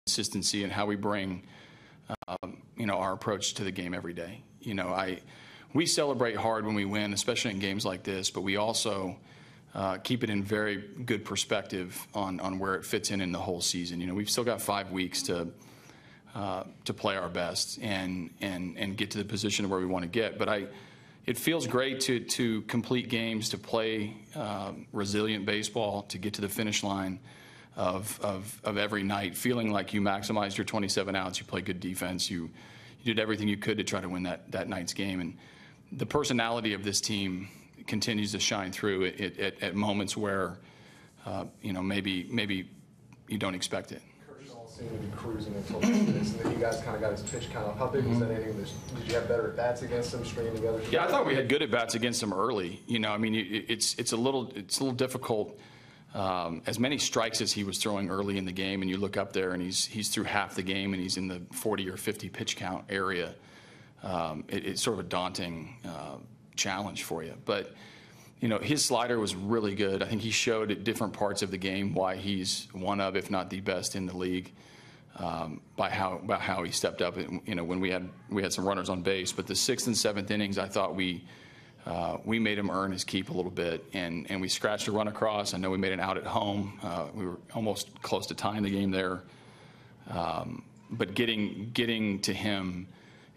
consistency in how we bring, our approach to the game every day. We celebrate hard when we win, especially in games like this, but we also keep it in very good perspective on where it fits in the whole season. We've still got 5 weeks to play our best and get to the position where we want to get. But it feels great to complete games, to play resilient baseball, to get to the finish line of every night, feeling like you maximized your 27 outs, you played good defense, you did everything you could to try to win that night's game. And the personality of this team continues to shine through at moments where, maybe you don't expect it. Kershaw seemed to be cruising until this, and then you guys kind of got his pitch count up. How big was that inning? Did you have better at-bats against him, stringing together? Yeah, I thought we had good at-bats against him early. It's a little difficult. As many strikes as he was throwing early in the game, and you look up there and he's through half the game and he's in the 40 or 50 pitch count area. It's sort of a daunting challenge for you. But, his slider was really good. I think he showed at different parts of the game why he's one of, if not the best in the league, by how he stepped up. When we had some runners on base. But the 6th and 7th innings, I thought we made him earn his keep a little bit, and we scratched a run across. I know we made an out at home. We were almost close to tying the game there. But getting to him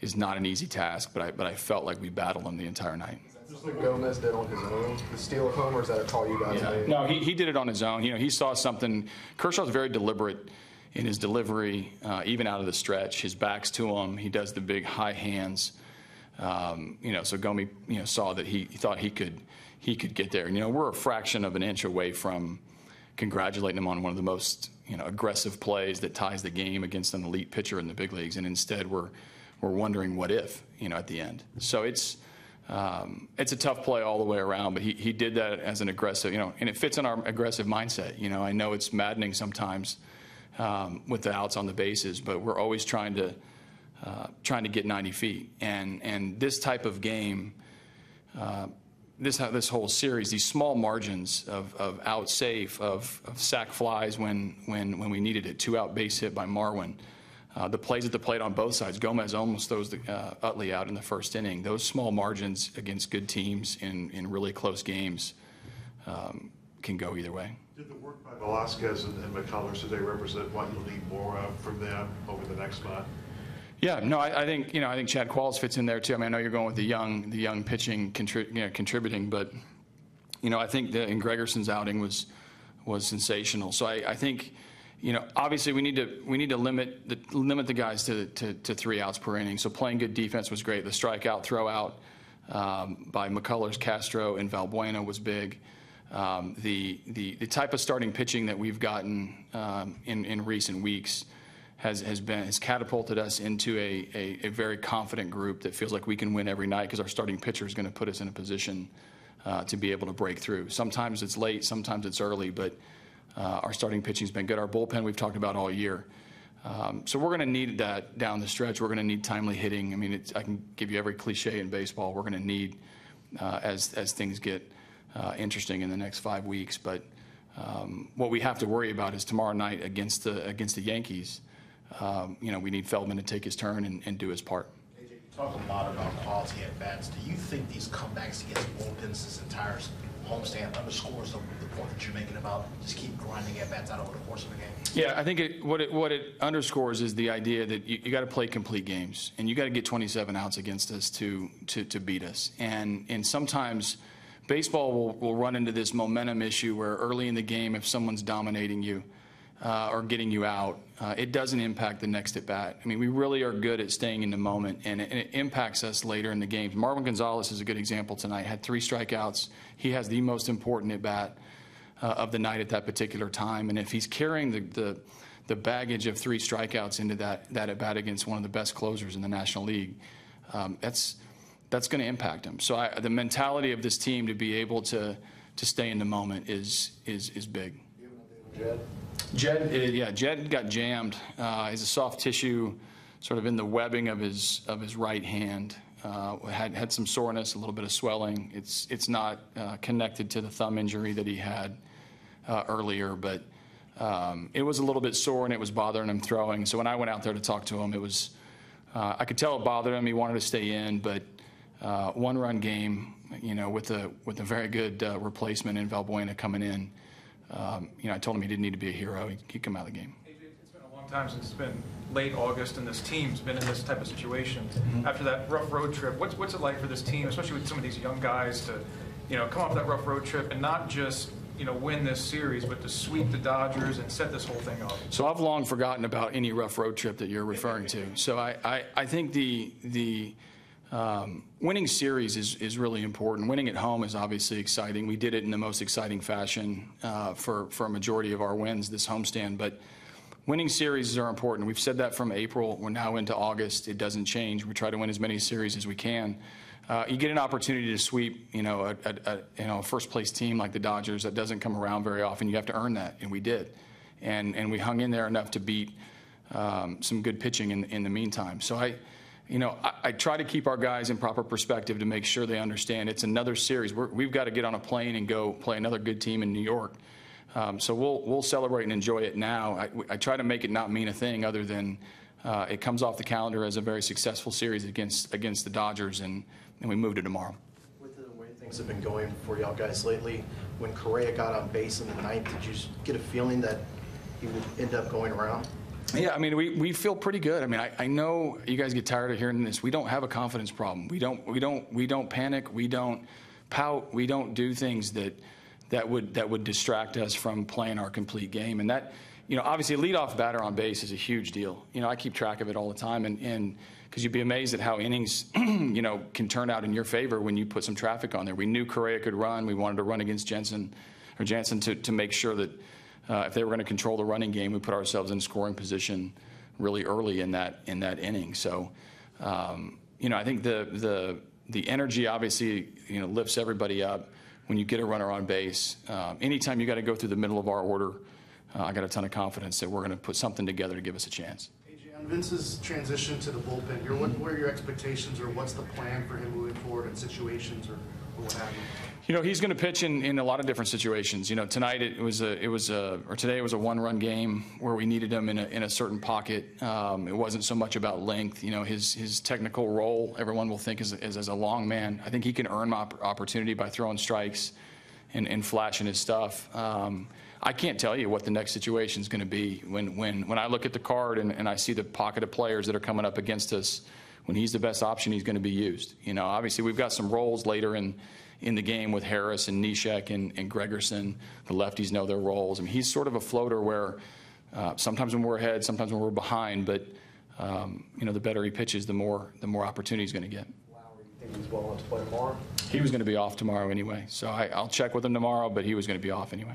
is not an easy task, but I felt like we battled him the entire night. Just like Gomez did on his own, the steal of home, or is that a call you guys made? No, he did it on his own. He saw something. Kershaw's very deliberate in his delivery, even out of the stretch. His back's to him. He does the big high hands. So Gomi, saw that he thought he could get there. We're a fraction of an inch away from congratulating him on one of the most, aggressive plays that ties the game against an elite pitcher in the big leagues, and instead we're wondering what if, at the end. So it's a tough play all the way around, but he did that as an aggressive, and it fits in our aggressive mindset. I know it's maddening sometimes with the outs on the bases, but we're always trying to get 90 feet. And this type of game, this whole series, these small margins of out safe, of sac flies when we needed it, 2-out base hit by Marwin, the plays at the plate on both sides. Gomez almost throws the Utley out in the first inning. Those small margins against good teams in really close games can go either way. Did the work by Velasquez and McCullers today represent what you'll need more of from them over the next month? Yeah, no, I think Chad Qualls fits in there too. I know you're going with the young pitching contributing, but I think in Gregerson's outing was sensational. So I think obviously we need to limit the guys to 3 outs per inning. So playing good defense was great. The strikeout throw out by McCullers, Castro, and Valbuena was big. The type of starting pitching that we've gotten in recent weeks has catapulted us into a very confident group that feels like we can win every night because our starting pitcher is going to put us in a position to be able to break through. Sometimes it's late, sometimes it's early, but our starting pitching's been good. Our bullpen we've talked about all year. So we're going to need that down the stretch. We're going to need timely hitting. I can give you every cliche in baseball. We're going to need as things get interesting in the next 5 weeks. But what we have to worry about is tomorrow night against the Yankees. We need Feldman to take his turn and do his part. AJ, you talk a lot about quality at bats. Do you think these comebacks against bullpens this entire homestand underscores the point that you're making about just keep grinding at bats out over the course of a game? Yeah, I think what it underscores is the idea that you got to play complete games and you got to get 27 outs against us to beat us. And sometimes baseball will run into this momentum issue where early in the game, if someone's dominating you or getting you out, it doesn't impact the next at bat. We really are good at staying in the moment, and it impacts us later in the games. Marwin Gonzalez is a good example tonight. Had 3 strikeouts. He has the most important at bat of the night at that particular time, and if he's carrying the baggage of 3 strikeouts into that at bat against one of the best closers in the National League, that's going to impact him. So the mentality of this team to be able to stay in the moment is big. Jed got jammed. He's a soft tissue, sort of in the webbing of his right hand. Had some soreness, a little bit of swelling. It's not connected to the thumb injury that he had earlier, but it was a little bit sore and it was bothering him throwing. So when I went out there to talk to him, it was I could tell it bothered him. He wanted to stay in, but one-run game, with a very good replacement in Valbuena coming in. I told him he didn't need to be a hero. He'd come out of the game. It's been a long time since it's been late August and this team's been in this type of situation. After that rough road trip, what's it like for this team, especially with some of these young guys, to come off that rough road trip and not just win this series, but to sweep the Dodgers and set this whole thing up? So I've long forgotten about any rough road trip that you're referring to. So I think the winning series is really important. Winning at home is obviously exciting. We did it in the most exciting fashion for a majority of our wins this homestand. But winning series are important. We've said that from April. We're now into August. It doesn't change. We try to win as many series as we can. You get an opportunity to sweep, a first-place team like the Dodgers. That doesn't come around very often. You have to earn that, and we did. And we hung in there enough to beat some good pitching in the meantime. So I try to keep our guys in proper perspective to make sure they understand it's another series. We've got to get on a plane and go play another good team in New York. So we'll celebrate and enjoy it now. I try to make it not mean a thing other than it comes off the calendar as a very successful series against the Dodgers, and we move to tomorrow. With the way things have been going for y'all guys lately, when Correa got on base in the ninth, did you get a feeling that he would end up going around? Yeah, we feel pretty good. I know you guys get tired of hearing this. We don't have a confidence problem. We don't panic. We don't pout. We don't do things that would distract us from playing our complete game. And that, obviously, a leadoff batter on base is a huge deal. I keep track of it all the time, and because you'd be amazed at how innings, can turn out in your favor when you put some traffic on there. We knew Correa could run. We wanted to run against Jansen to make sure that if they were going to control the running game, we put ourselves in scoring position really early in that inning. So, I think the energy obviously lifts everybody up when you get a runner on base. Anytime you got to go through the middle of our order, I got a ton of confidence that we're going to put something together to give us a chance. On Vince's transition to the bullpen, what are your expectations, or what's the plan for him moving forward in situations or what have you? He's going to pitch in a lot of different situations. Tonight today it was a one-run game where we needed him in a certain pocket. It wasn't so much about length. His technical role, everyone will think is as a long man. I think he can earn opportunity by throwing strikes and flashing his stuff. I can't tell you what the next situation is going to be. When I look at the card and I see the pocket of players that are coming up against us, when he's the best option, he's going to be used. Obviously we've got some roles later in the game with Harris and Neshek and Gregerson. The lefties know their roles. He's sort of a floater where sometimes when we're ahead, sometimes when we're behind, but the better he pitches, the more opportunity he's going to get. Lowry, you think he's well enough to play tomorrow? He was going to be off tomorrow anyway, so I'll check with him tomorrow, but he was going to be off anyway.